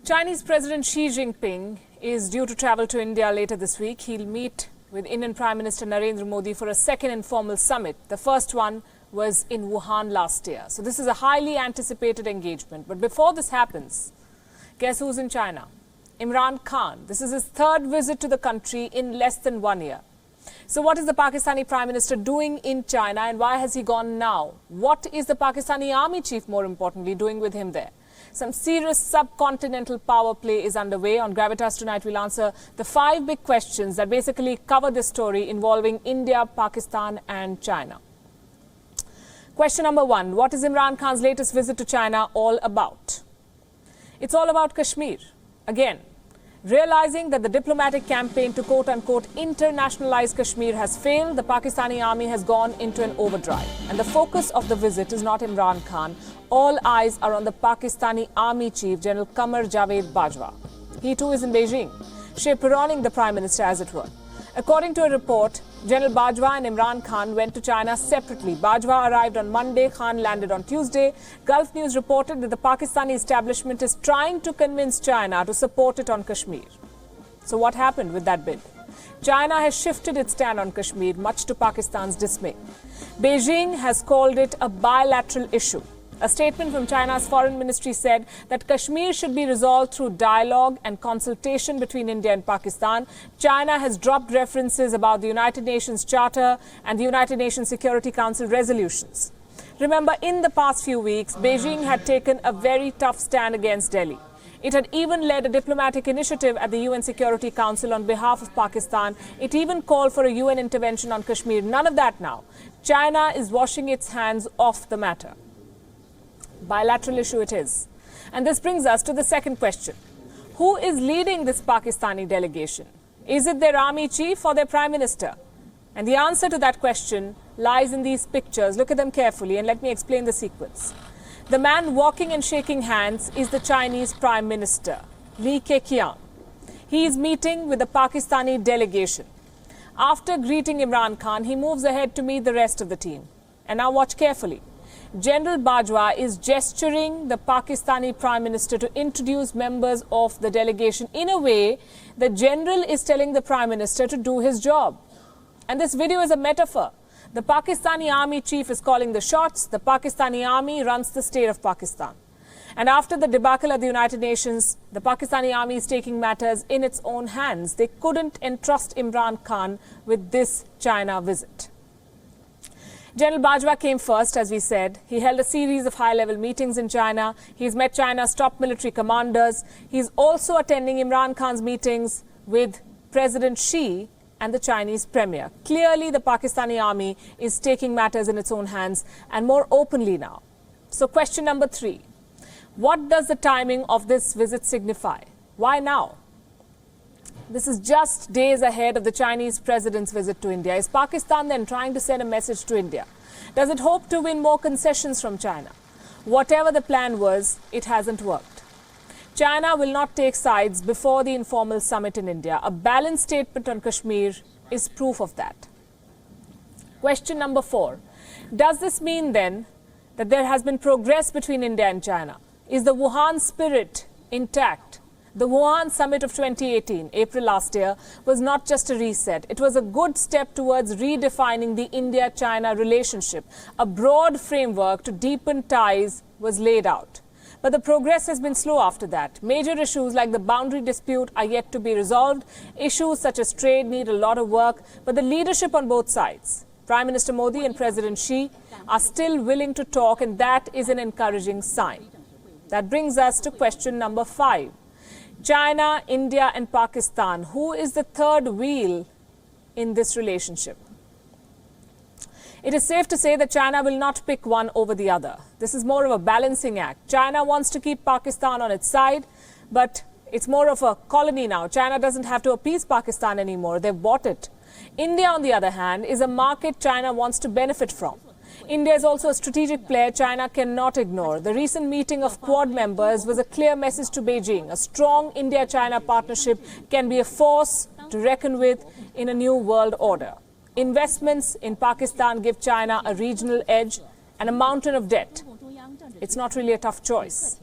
Chinese President Xi Jinping is due to travel to India later this week. He'll meet with Indian Prime Minister Narendra Modi for a second informal summit. The first one was in Wuhan last year. So this is a highly anticipated engagement. But before this happens, guess who's in China? Imran Khan. This is his third visit to the country in less than 1 year. So what is the Pakistani Prime Minister doing in China and why has he gone now? What is the Pakistani Army Chief, more importantly, doing with him there? Some serious subcontinental power play is underway. On Gravitas tonight, we'll answer the 5 big questions that basically cover this story involving India, Pakistan and China. Question number 1. What is Imran Khan's latest visit to China all about? It's all about Kashmir. Again, realizing that the diplomatic campaign to quote-unquote internationalize Kashmir has failed, the Pakistani army has gone into an overdrive. And the focus of the visit is not Imran Khan. All eyes are on the Pakistani Army Chief, General Qamar Javed Bajwa. He too is in Beijing, chaperoning the Prime Minister as it were. According to a report, General Bajwa and Imran Khan went to China separately. Bajwa arrived on Monday, Khan landed on Tuesday. Gulf News reported that the Pakistani establishment is trying to convince China to support it on Kashmir. So what happened with that bid? China has shifted its stand on Kashmir, much to Pakistan's dismay. Beijing has called it a bilateral issue. A statement from China's foreign ministry said that Kashmir should be resolved through dialogue and consultation between India and Pakistan. China has dropped references about the United Nations Charter and the United Nations Security Council resolutions. Remember, in the past few weeks, Beijing had taken a very tough stand against Delhi. It had even led a diplomatic initiative at the UN Security Council on behalf of Pakistan. It even called for a UN intervention on Kashmir. None of that now. China is washing its hands off the matter. Bilateral issue it is. And this brings us to the second question. Who is leading this Pakistani delegation? Is it their army chief or their prime minister? And the answer to that question lies in these pictures. Look at them carefully and let me explain the sequence. The man walking and shaking hands is the Chinese Prime Minister, Li Keqiang. He is meeting with the Pakistani delegation. After greeting Imran Khan, he moves ahead to meet the rest of the team. And now watch carefully. General Bajwa is gesturing the Pakistani Prime Minister to introduce members of the delegation. In a way, the General is telling the Prime Minister to do his job. And this video is a metaphor. The Pakistani Army Chief is calling the shots. The Pakistani Army runs the state of Pakistan. And after the debacle at the United Nations, the Pakistani Army is taking matters in its own hands. They couldn't entrust Imran Khan with this China visit. General Bajwa came first, as we said. He held a series of high-level meetings in China. He's met China's top military commanders. He's also attending Imran Khan's meetings with President Xi and the Chinese Premier. Clearly, the Pakistani army is taking matters in its own hands and more openly now. So question number 3. What does the timing of this visit signify? Why now? This is just days ahead of the Chinese president's visit to India. Is Pakistan then trying to send a message to India? Does it hope to win more concessions from China? Whatever the plan was, it hasn't worked. China will not take sides before the informal summit in India. A balanced statement on Kashmir is proof of that. Question number 4. Does this mean then that there has been progress between India and China? Is the Wuhan spirit intact? The Wuhan summit of 2018, April last year, was not just a reset. It was a good step towards redefining the India-China relationship. A broad framework to deepen ties was laid out. But the progress has been slow after that. Major issues like the boundary dispute are yet to be resolved. Issues such as trade need a lot of work. But the leadership on both sides, Prime Minister Modi and President Xi, are still willing to talk, and that is an encouraging sign. That brings us to question number 5. China, India and Pakistan. Who is the third wheel in this relationship? It is safe to say that China will not pick one over the other. This is more of a balancing act. China wants to keep Pakistan on its side, but it's more of a colony now. China doesn't have to appease Pakistan anymore. They've bought it. India, on the other hand, is a market China wants to benefit from. India is also a strategic player China cannot ignore. The recent meeting of Quad members was a clear message to Beijing. A strong India-China partnership can be a force to reckon with in a new world order. Investments in Pakistan give China a regional edge and a mountain of debt. It's not really a tough choice.